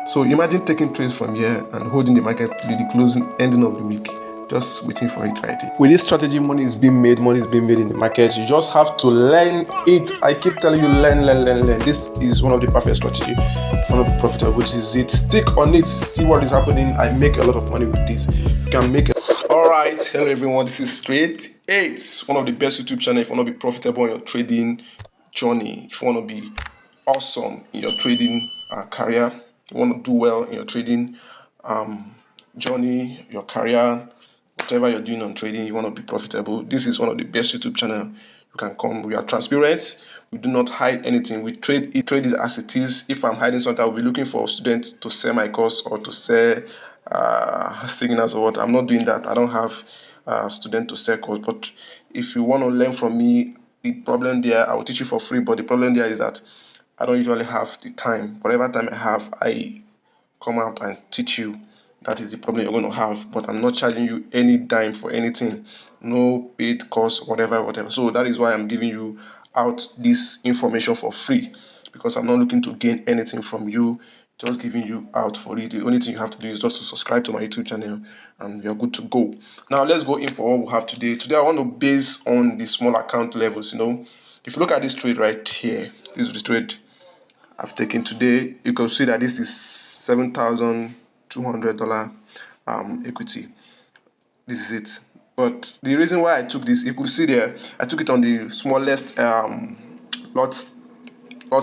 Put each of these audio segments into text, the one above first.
So imagine taking trades from here and holding the market to the closing ending of the week, just waiting for it right here. With this strategy, money is being made in the market. You just have to learn it. I keep telling you, learn. This is one of the perfect strategy if you want to be profitable, which is it. Stick on it, see what is happening. I make a lot of money with this. You can make it. Alright, hello everyone, this is Trade 8, one of the best YouTube channel if you want to be profitable in your trading journey, if you want to be awesome in your trading career, you want to do well in your trading journey, your career, whatever you're doing on trading, you want to be profitable. This is one of the best YouTube channel you can come. We are transparent. We do not hide anything. We trade it as it is. If I'm hiding something, I'll be looking for students to sell my course or to sell signals or what. I'm not doing that. I don't have students to sell course. But if you want to learn from me, the problem there, I will teach you for free. But the problem there is that I don't usually have the time. Whatever time I have, I come out and teach you. That is the problem you're going to have. But I'm not charging you any dime for anything. No paid course, whatever. So that is why I'm giving you out this information for free, because I'm not looking to gain anything from you. Just giving you out for it. The only thing you have to do is just to subscribe to my YouTube channel and you're good to go. Now let's go in for what we have today. Today I want to base on the small account levels. If you look at this trade right here, this is the trade I've taken today. You can see that this is $7,200 equity. This is it. But the reason why I took this, you could see there, I took it on the smallest lot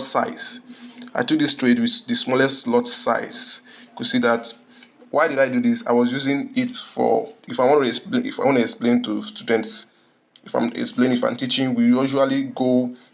size. I took this trade with the smallest lot size. You could see that. Why did I do this? I was using it for, if I want to explain to students, if I'm teaching, we usually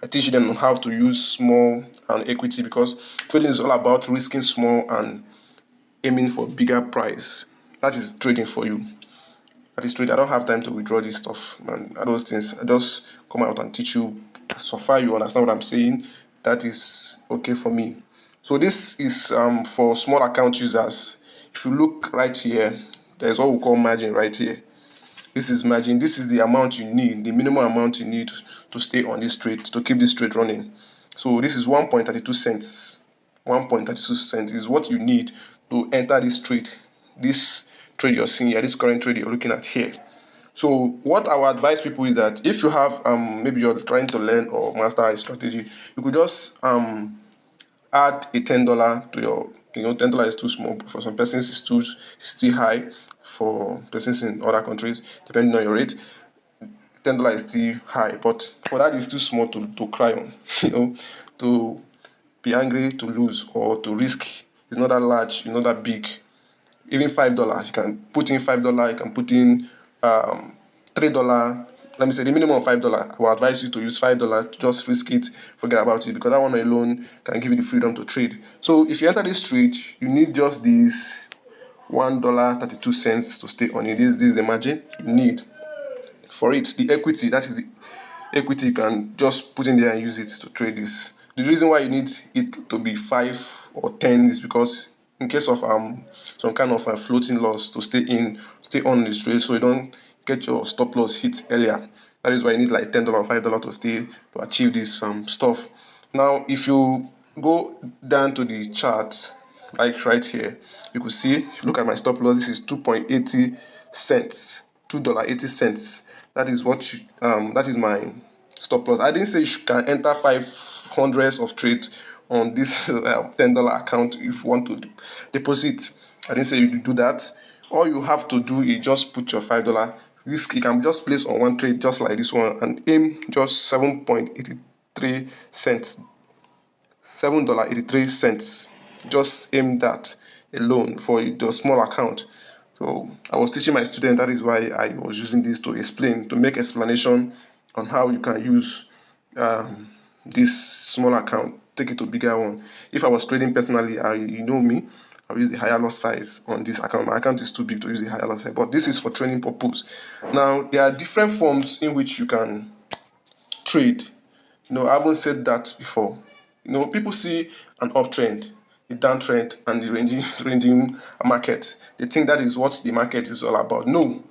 I teach them on how to use small and equity, because trading is all about risking small and aiming for bigger price. That is trading for you. That is trading. I don't have time to withdraw this stuff and those things. I just come out and teach you. So far you understand what I'm saying, that is okay for me. So this is for small account users. If you look right here, there's what we call margin right here. This is margin. This is the amount you need, the minimum amount you need to stay on this trade, to keep this trade running. So this is 1.32 cents. 1.32 cents is what you need to enter this trade. This trade you're seeing here, this current trade you're looking at here. So what I would advise people is that if you have maybe you're trying to learn or master a strategy, you could just add a $10 to your, $10 is too small. For some persons it's still high. For persons in other countries, depending on your rate, $10 is still high. But for that, it's too small to cry on. To be angry, to lose, or to risk. It's not that large, it's not that big. Even $5, you can put in $5, you can put in $3. Let me say the minimum of $5. I will advise you to use $5. Just risk it, forget about it, because that one alone can give you the freedom to trade. So if you enter this trade, you need just this $1.32 to stay on it. This is the margin you need for it. The equity, that is the equity you can just put in there and use it to trade this. The reason why you need it to be 5 or 10 is because in case of some kind of floating loss, to stay on this trade, so you don't get your stop loss hit earlier. That is why you need like $10 or $5 to achieve this stuff. Now if you go down to the chart, like right here, you could see, look at my stop loss. This is 2.80 cents, $2.80. That is that is my stop loss. I didn't say you can enter 500s of trades on this $10 account if you want to deposit. I didn't say you do that. All you have to do is just put your $5 risk. You can just place on one trade just like this one and aim just 7.83 cents. $7.83. Just aim that alone for the small account. So I was teaching my student. That is why I was using this to make explanation on how you can use this small account, take it to bigger one. If I was trading personally, you know me, I'll use a higher lot size on this account. My account is too big to use a higher lot size, but this is for training purpose. Now there are different forms in which you can trade. I haven't said that before. People see an uptrend, a downtrend, and the ranging market. They think that is what the market is all about. No,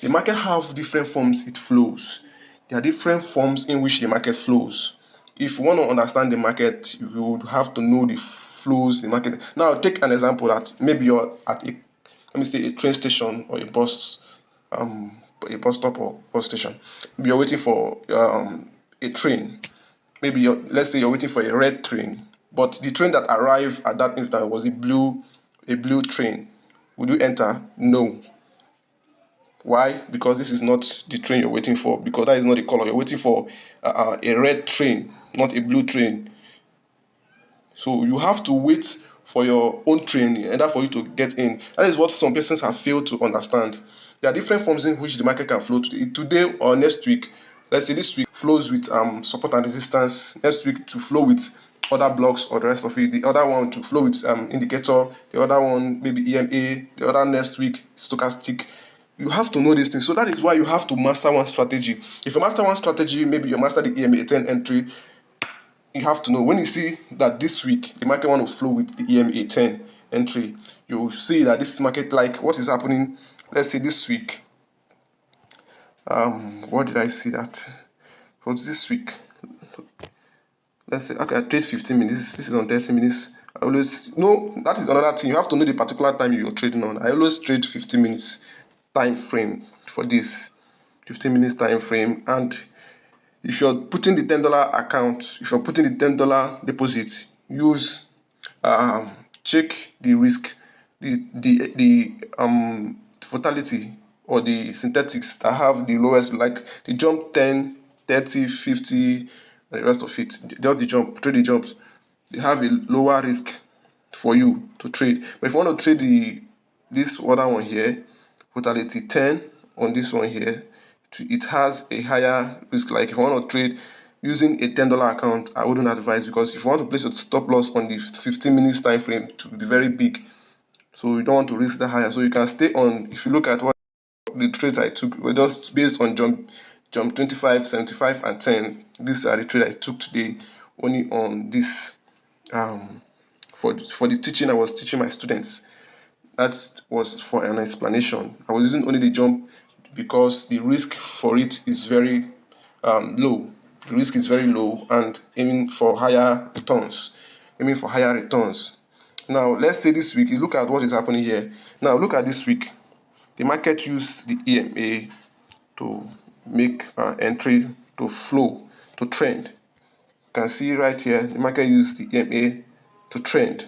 the market have different forms it flows. There are different forms in which the market flows. If you want to understand the market, you would have to know the flows in the market. Now take an example that maybe you're at a, let me say, a train station or a bus stop or bus station. Maybe you're waiting for a train. Maybe let's say you're waiting for a red train, but the train that arrived at that instant was a blue train. Would you enter? No. Why? Because this is not the train you're waiting for. Because that is not the color you're waiting for. A red train, not a blue train. So you have to wait for your own train in order for you to get in. That is what some persons have failed to understand. There are different forms in which the market can flow today or next week. Let's say this week flows with support and resistance. Next week to flow with other blocks or the rest of it. The other one to flow with indicator. The other one maybe EMA. The other next week stochastic. You have to know these things. So that is why you have to master one strategy. If you master one strategy, maybe you master the EMA 10 entry. You have to know when you see that this week the market want to flow with the EMA 10 entry, you will see that this market, like what is happening, let's say this week. What did I see that? For this week, let's say, okay, I trade 15 minutes. This is on 30 minutes. I always know that is another thing. You have to know the particular time you're trading on. I always trade 15 minutes time frame for this 15 minutes time frame. And if you're putting the $10 account, if you're putting the $10 deposit, use check the risk, the fatality or the synthetics that have the lowest, like the jump 10, 30, 50, and the rest of it. Just the jump, trade the jumps. They have a lower risk for you to trade. But if you want to trade this other one here, fatality 10 on this one here, it has a higher risk. Like if you want to trade using a $10 account, I wouldn't advise, because if you want to place a stop loss on the 15 minutes time frame, to be very big, so you don't want to risk that higher. So you can stay on. If you look at what the trades I took were just based on jump 25, 75, and 10. These are the trades I took today, only on this for the teaching I was teaching my students. That was for an explanation. I was using only the jump because the risk for it is very low. The risk is very low, and aiming for higher returns. Now, let's say this week, you look at what is happening here. Now, look at this week. The market used the EMA to make entry, to flow, to trend. You can see right here, the market used the EMA to trend.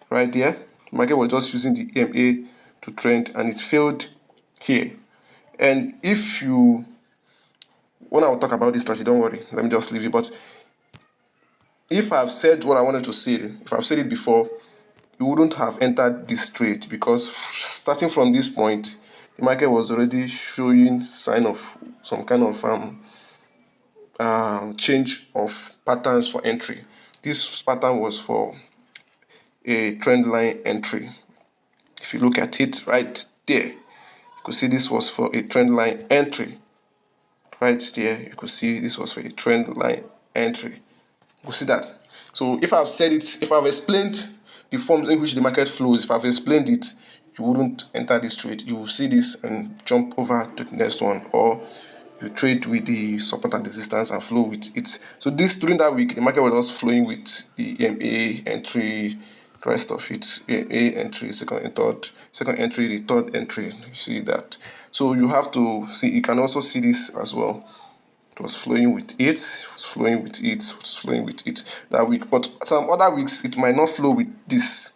Right there, the market was just using the EMA to trend, and it failed here. And if you, when I will talk about this strategy, don't worry, let me just leave it. But if I've said what I wanted to say, if I've said it before, you wouldn't have entered this trade, because starting from this point, the market was already showing sign of some kind of change of patterns for entry. This pattern was for a trend line entry. If you look at it right there, you could see this was for a trend line entry. Right there, you could see this was for a trend line entry. You see that. So if I've said it, if I've explained the forms in which the market flows, if I've explained it, you wouldn't enter this trade. You will see this and jump over to the next one, or you trade with the support and resistance and flow with it. So this, during that week, the market was also flowing with the EMA entry, the rest of it, EMA entry, second entry, the third entry. You see that. So you have to see, you can also see this as well. It was flowing with it that week. But some other weeks, it might not flow with this.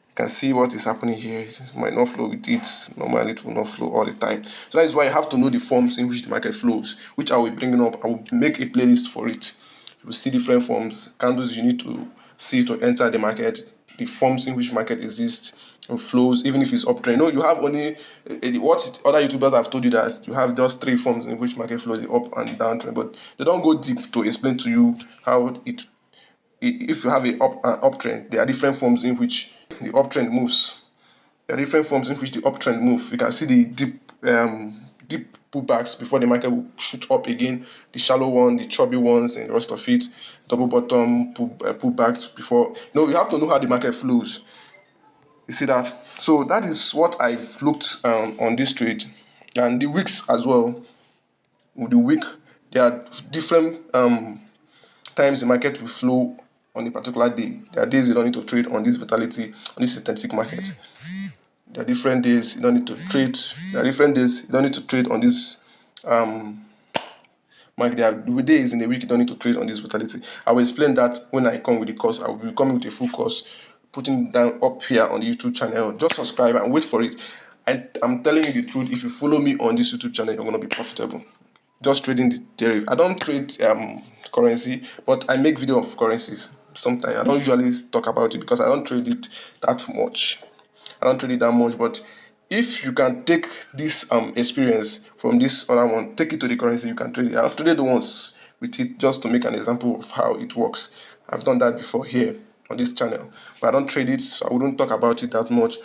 You can see what is happening here. It might not flow with it. Normally, it will not flow all the time. So that is why you have to know the forms in which the market flows, which I will bring up. I will make a playlist for it. You will see different forms, candles you need to see to enter the market, the forms in which market exists and flows, even if it's uptrend. No, you have only what other YouTubers have told you, that you have just 3 forms in which market flows: the up and down trend. But they don't go deep to explain to you how it. If you have a uptrend, there are different forms in which the uptrend moves. There are different forms in which the uptrend move. You can see the deep pullbacks before the market will shoot up again, the shallow one, the chubby ones, and the rest of it. Double bottom pullbacks before. No, you have to know how the market flows. You see that? So that is what I've looked on this trade, and the weeks as well. With the week, there are different times the market will flow on a particular day. There are days you don't need to trade on this volatility, on this synthetic market. There are different days you don't need to trade. There are different days you don't need to trade on this market. There are days in the week you don't need to trade on this volatility. I will explain that when I come with the course. I will be coming with a full course, putting it down up here on the YouTube channel. Just subscribe and wait for it. I'm telling you the truth. If you follow me on this YouTube channel, you're gonna be profitable. Just trading the derivative. I don't trade currency, but I make video of currencies. Sometimes I don't usually talk about it because I don't trade it that much. I don't trade it that much, but if you can take this experience from this other one, take it to the currency, you can trade it. I've traded the ones with it just to make an example of how it works. I've done that before here on this channel, but I don't trade it, so I wouldn't talk about it that much.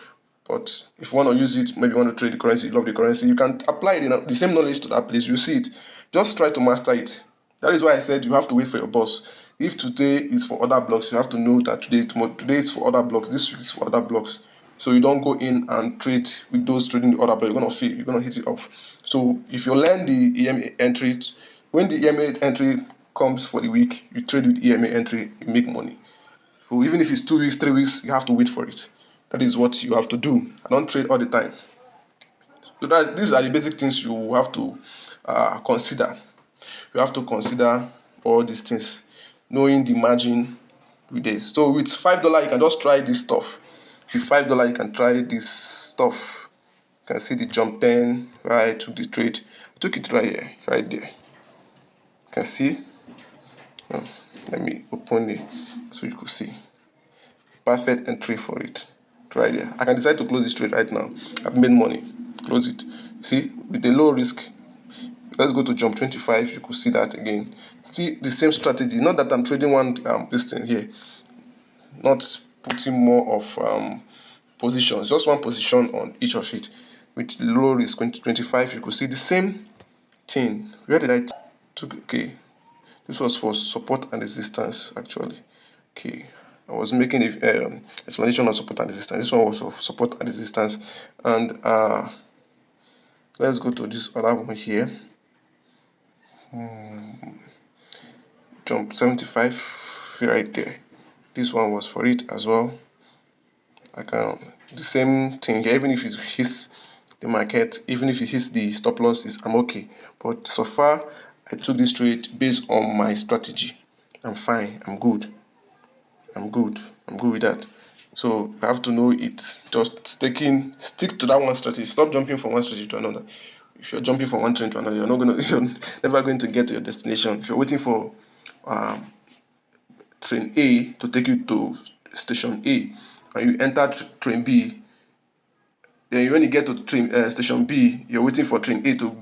But if you want to use it, maybe you want to trade the currency, you love the currency, you can apply it, the same knowledge to that place. You see it. Just try to master it. That is why I said you have to wait for your boss. If today is for other blocks, you have to know that today is for other blocks, this week is for other blocks. So you don't go in and trade with those trading the order, but you're gonna fail, you're gonna hit it off. So if you learn the EMA entry, when the EMA entry comes for the week, you trade with EMA entry, you make money. So even if it's 2 weeks, 3 weeks, you have to wait for it. That is what you have to do. I don't trade all the time. So these are the basic things you have to consider. You have to consider all these things, knowing the margin with this. So with $5, you can just try this stuff. With $5, you can try this stuff. You can see the jump 10, right? I took the trade. I took it right here, right there. You can see. Let me open it so you could see. Perfect entry for it. Right there. I can decide to close this trade right now. I've made money. Close it. See, with a low risk. Let's go to jump 25. You could see that again. See the same strategy. Not that I'm trading one this thing here. Not putting more of positions. Just one position on each of it. With low risk 25. You could see the same thing. Where did I took? Okay. This was for support and resistance actually. Okay. I was making an explanation on support and resistance. This one was of support and resistance. And let's go to this other one here. Jump 75 right there. This one was for it as well. I can the same thing here. Even if it hits the market, even if it hits the stop losses, I'm okay. But so far, I took this trade based on my strategy. I'm fine. I'm good. I'm good with that. So you have to know it's just stick to that one strategy. Stop jumping from one strategy to another. If you're jumping from one train to another, you're never going to get to your destination. If you're waiting for train A to take you to station A, and you enter train B, then when you get to station B, you're waiting for train A to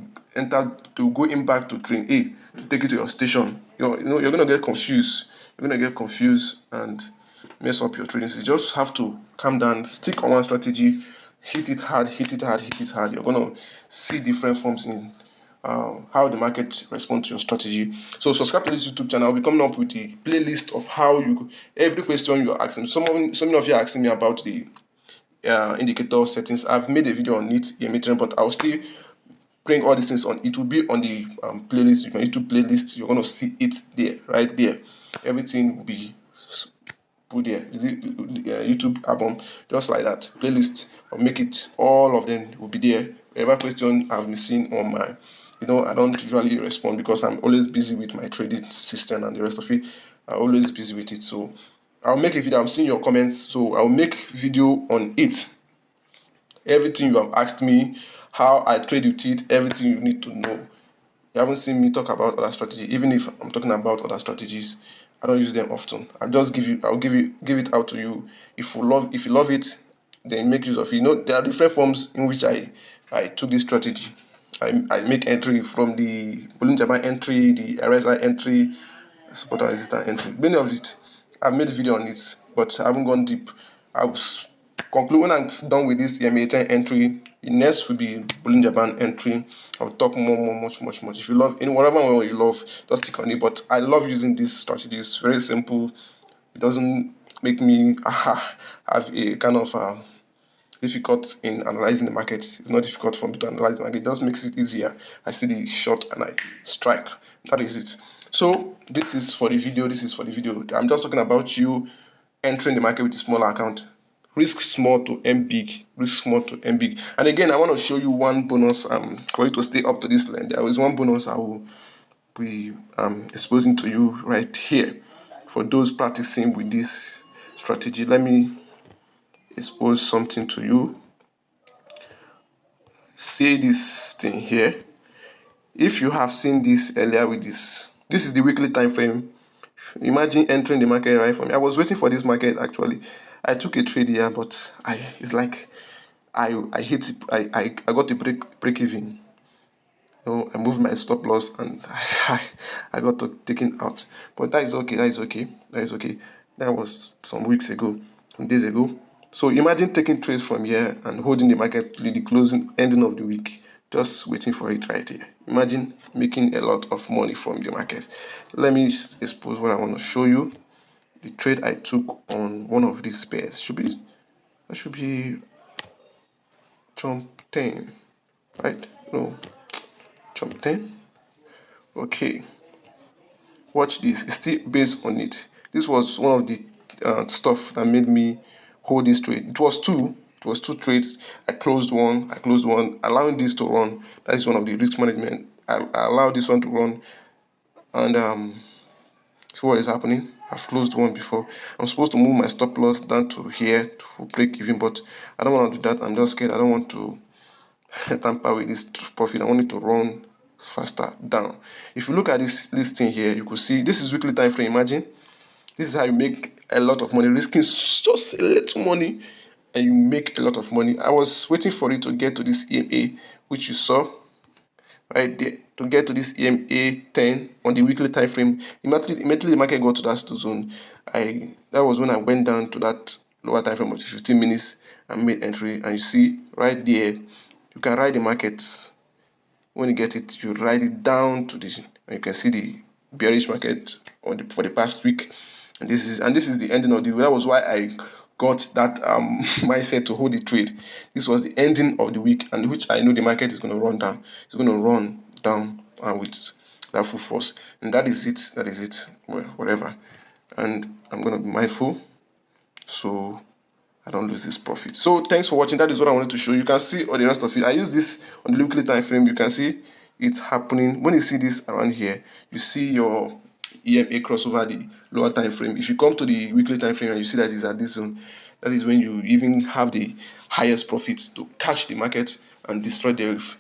go in back to train A to take you to your station. You're gonna get confused. You're gonna get confused and mess up your trading. So you just have to calm down, stick on one strategy, hit it hard, hit it hard, hit it hard. You're gonna see different forms in how the market responds to your strategy. So subscribe to this YouTube channel. I'll be coming up with the playlist of how every question you're asking. Some of you are asking me about the indicator settings. I've made a video on it, but I'll still bring all these things on. It will be on the playlist, my YouTube playlist. You're gonna see it there, right there. Everything will be put there. Is it YouTube album, just like that playlist? I'll make it. All of them will be there. Whatever question I've been seeing on my, I don't usually respond because I'm always busy with my trading system and the rest of it. I'm always busy with it. So I'll make a video. I'm seeing your comments, so I'll make video on it. Everything you have asked me, how I trade with it, everything you need to know. You haven't seen me talk about other strategy. Even if I'm talking about other strategies, I don't use them often. I'll give it out to you. If you love it, then make use of it. There are different forms in which I took this strategy. I make entry from the Bollinger Band entry, the RSI entry, support and resistance entry. Many of it, I've made a video on it, but I haven't gone deep. I'll conclude when I'm done with this EMA10 entry. The next will be Bollinger Band entry. I'll talk much. If you love whatever one you love, just stick on it. But I love using this strategy. It's very simple. It doesn't make me have a kind of difficult in analyzing the market. It's not difficult for me to analyze the market. It just makes it easier. I see the short and I strike. That is it. So this is for the video. I'm just talking about you entering the market with a smaller account. Risk small to aim big. Risk small to aim big. And again, I want to show you one bonus for you to stay up to this line. There is one bonus I will be exposing to you right here for those practicing with this strategy. Let me expose something to you. See this thing here. If you have seen this earlier with this is the weekly time frame. Imagine entering the market right from me. I was waiting for this market actually. I took a trade here, but it's like I hit it. I got to break even. You know, I moved my stop loss and I got to taken out. But that is okay. That is okay. That is okay. That was some weeks ago, some days ago. So imagine taking trades from here and holding the market to the closing ending of the week, just waiting for it right here. Imagine making a lot of money from the market. Let me expose what I want to show you. The trade I took on one of these pairs should be jump 10, right? No, jump 10. Okay, watch this. It's still based on it. This was one of the stuff that made me hold this trade. It was two trades. I closed one, allowing this to run. That is one of the risk management. I allowed this one to run, and see what is happening. I've closed one before. I'm supposed to move my stop loss down to here to break even, but I don't want to do that. I'm just scared. I don't want to tamper with this profit. I want it to run faster down. If you look at this thing here, you could see this is weekly time frame. Imagine this is how you make a lot of money, risking just a little money, and you make a lot of money. I was waiting for it to get to this EMA, which you saw right there, to get to this EMA 10 on the weekly time frame. Immediately the market got to that zone. That was when I went down to that lower time frame of 15 minutes and made entry. And you see right there, you can ride the market. When you get it, you ride it down to this, and you can see the bearish market for the past week. And this is the ending of the week. That was why I got that mindset to hold the trade. This was the ending of the week, and which I know the market is going to run down. It's going to run down with that full force, and that is it. That is it. Well, whatever. And I'm going to be mindful, so I don't lose this profit. So thanks for watching. That is what I wanted to show you. You can see all the rest of it. I use this on the weekly time frame. You can see it happening. When you see this around here, you see your EMA cross over the lower time frame. If you come to the weekly time frame and you see that it's at this zone, that is when you even have the highest profits to catch the market and destroy the roof.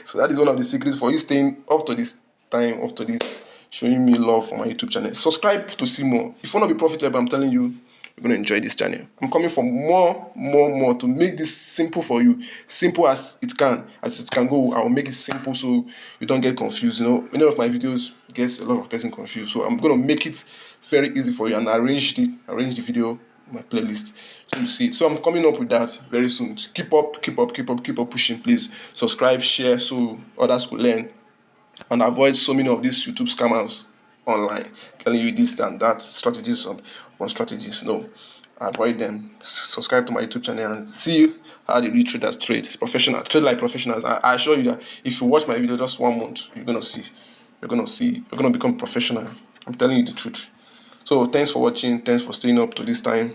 So that is one of the secrets for you staying up to this time, up to this, showing me love on my YouTube channel. Subscribe to see more. If you want to be profitable, I'm telling you, you're going to enjoy this channel. I'm coming for more to make this simple for you. Simple as it can go. I'll make it simple so you don't get confused. You know, many of my videos gets a lot of person confused. So I'm going to make it very easy for you and arrange the video, my playlist, so you see it. So I'm coming up with that very soon. Keep up pushing, please. Subscribe, share so others could learn and avoid so many of these YouTube scammers online telling you this and that strategies on strategies. No, avoid them. Subscribe to my YouTube channel and see how the real traders trade. Professional, trade like professionals. I assure you that if you watch my video just 1 month, you're gonna become professional. I'm telling you the truth. So thanks for watching. Thanks for staying up to this time.